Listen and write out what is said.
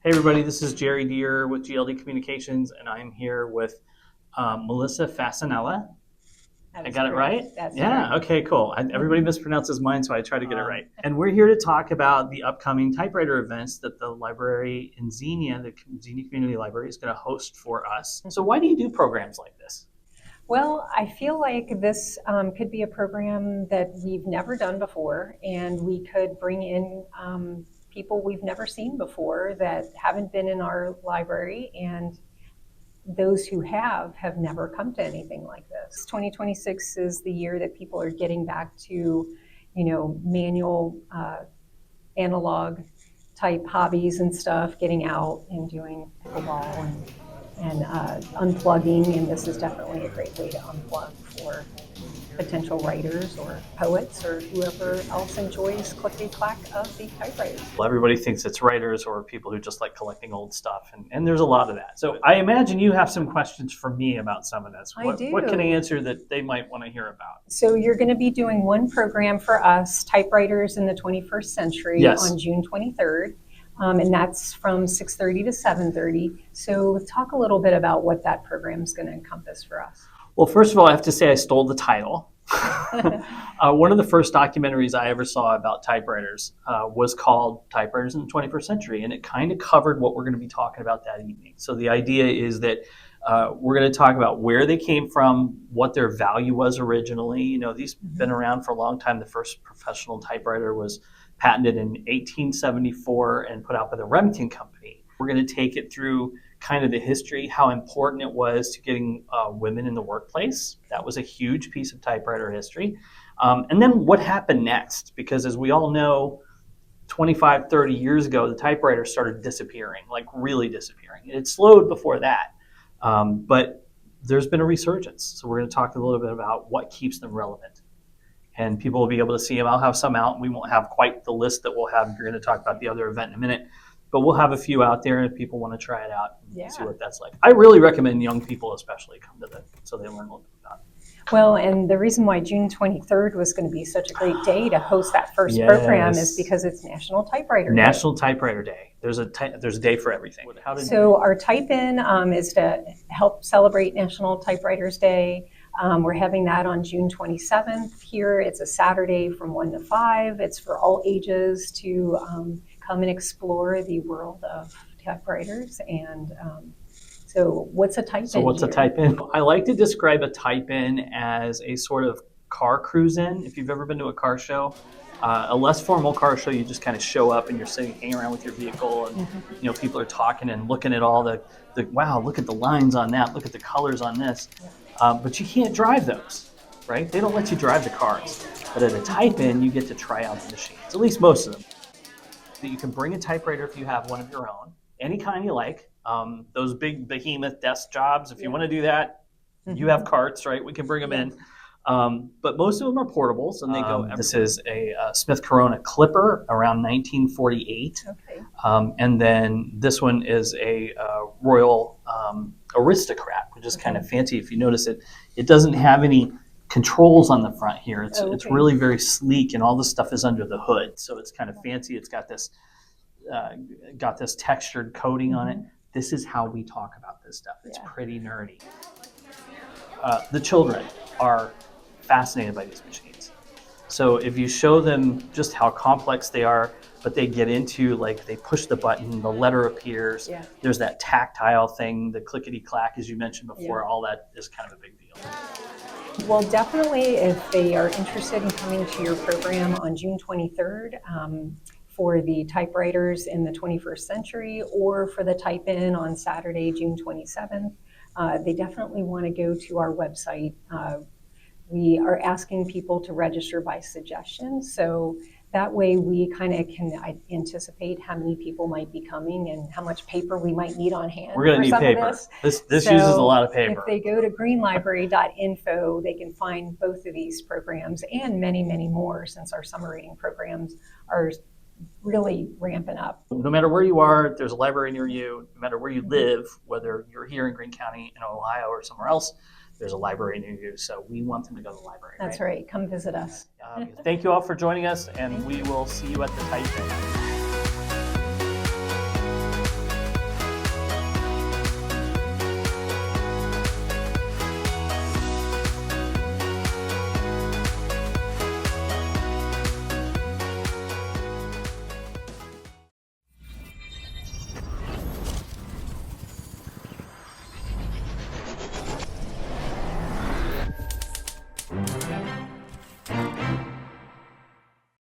Hey everybody, this is Gery with GLD Communications, and I'm here with Melissa Fasanella. I got it right? That's yeah, right. Okay, cool. Everybody mispronounces mine, so I try to get it right. And we're here to talk about the upcoming typewriter events that the library in Xenia, the Xenia Community Library, is going to host for us. So why do you do programs like this? Well, I feel like this could be a program that we've never done before, and we could bring in people we've never seen before that haven't been in our library, and those who have never come to anything like this. 2026 is the year that people are getting back to, manual, analog type hobbies and stuff, getting out and doing pickleball and unplugging, and this is definitely a great way to unplug for potential writers or poets or whoever else enjoys clickety-clack of the typewriters. Well, everybody thinks it's writers or people who just like collecting old stuff, and there's a lot of that. So I imagine you have some questions for me about some of this. I do. What can I answer that they might want to hear about? So you're going to be doing one program for us, Typewriters in the 21st Century, Yes. on June 23rd. And that's from 6:30 to 7:30. So talk a little bit about what that program is going to encompass for us. Well, first of all, I have to say I stole the title. One of the first documentaries I ever saw about typewriters was called Typewriters in the 21st Century, and it kind of covered what we're going to be talking about that evening. So the idea is that we're going to talk about where they came from, what their value was originally. These have been around for a long time. The first professional typewriter was patented in 1874 and put out by the Remington Company. We're going to take it through kind of the history, how important it was to getting women in the workplace. That was a huge piece of typewriter history. And then what happened next? Because as we all know, 25, 30 years ago, the typewriter started disappearing, like really disappearing. It slowed before that, but there's been a resurgence. So we're going to talk a little bit about what keeps them relevant. And people will be able to see them. I'll have some out. We won't have quite the list that we'll have. You're going to talk about the other event in a minute. But we'll have a few out there, and if people want to try it out and see what that's like. I really recommend young people especially come to that so they learn a little bit about it. Well, and the reason why June 23rd was going to be such a great day to host that first program is because it's National Typewriter Day. National Typewriter Day. There's a day for everything. So our Type-In is to help celebrate National Typewriters Day. We're having that on June 27th here. It's a Saturday from 1 to 5. It's for all ages to come and explore the world of typewriters. And so what's a Type-In? So what's a Type-In? I like to describe a Type-In as a sort of car cruise-in. If you've ever been to a car show, a less formal car show, you just kind of show up and you're hanging around with your vehicle, and people are talking and looking at all the wow, look at the lines on that, look at the colors on this. But you can't drive those, right? They don't let you drive the cars. But at a Type-In, you get to try out the machines, at least most of them. That you can bring a typewriter if you have one of your own, any kind you like. Those big behemoth desk jobs, if you want to do that, you have carts, right? We can bring them in. But most of them are portables, and they go. This is a Smith Corona Clipper around 1948. Okay. And then this one is a Royal Aristocrat, which is kind of fancy. If you notice it doesn't have any controls on the front here. It's really very sleek, and all this stuff is under the hood. So it's kind of fancy. It's got this textured coating on it. This is how we talk about this stuff. It's pretty nerdy. The children are fascinated by these machines. So if you show them just how complex they are, but they get into, like, they push the button, the letter appears, there's that tactile thing, the clickety-clack, as you mentioned before, all that is kind of a big deal. Well, definitely if they are interested in coming to your program on June 23rd for the Typewriters in the 21st Century, or for the Type-In on Saturday, June 27th, they definitely want to go to our website. We are asking people to register by suggestion, so that way we kind of can anticipate how many people might be coming and how much paper we might need on hand. We're going to need paper. This uses a lot of paper. If they go to greenelibrary.info, they can find both of these programs and many, many more, since our summer reading programs are really ramping up. No matter where you are, there's a library near you. No matter where you live, whether you're here in Greene County, in Ohio, or somewhere else, there's a library near you. So we want them to go to the library. That's right. Come visit us. Thank you all for joining us, and we will see you at the Type-In.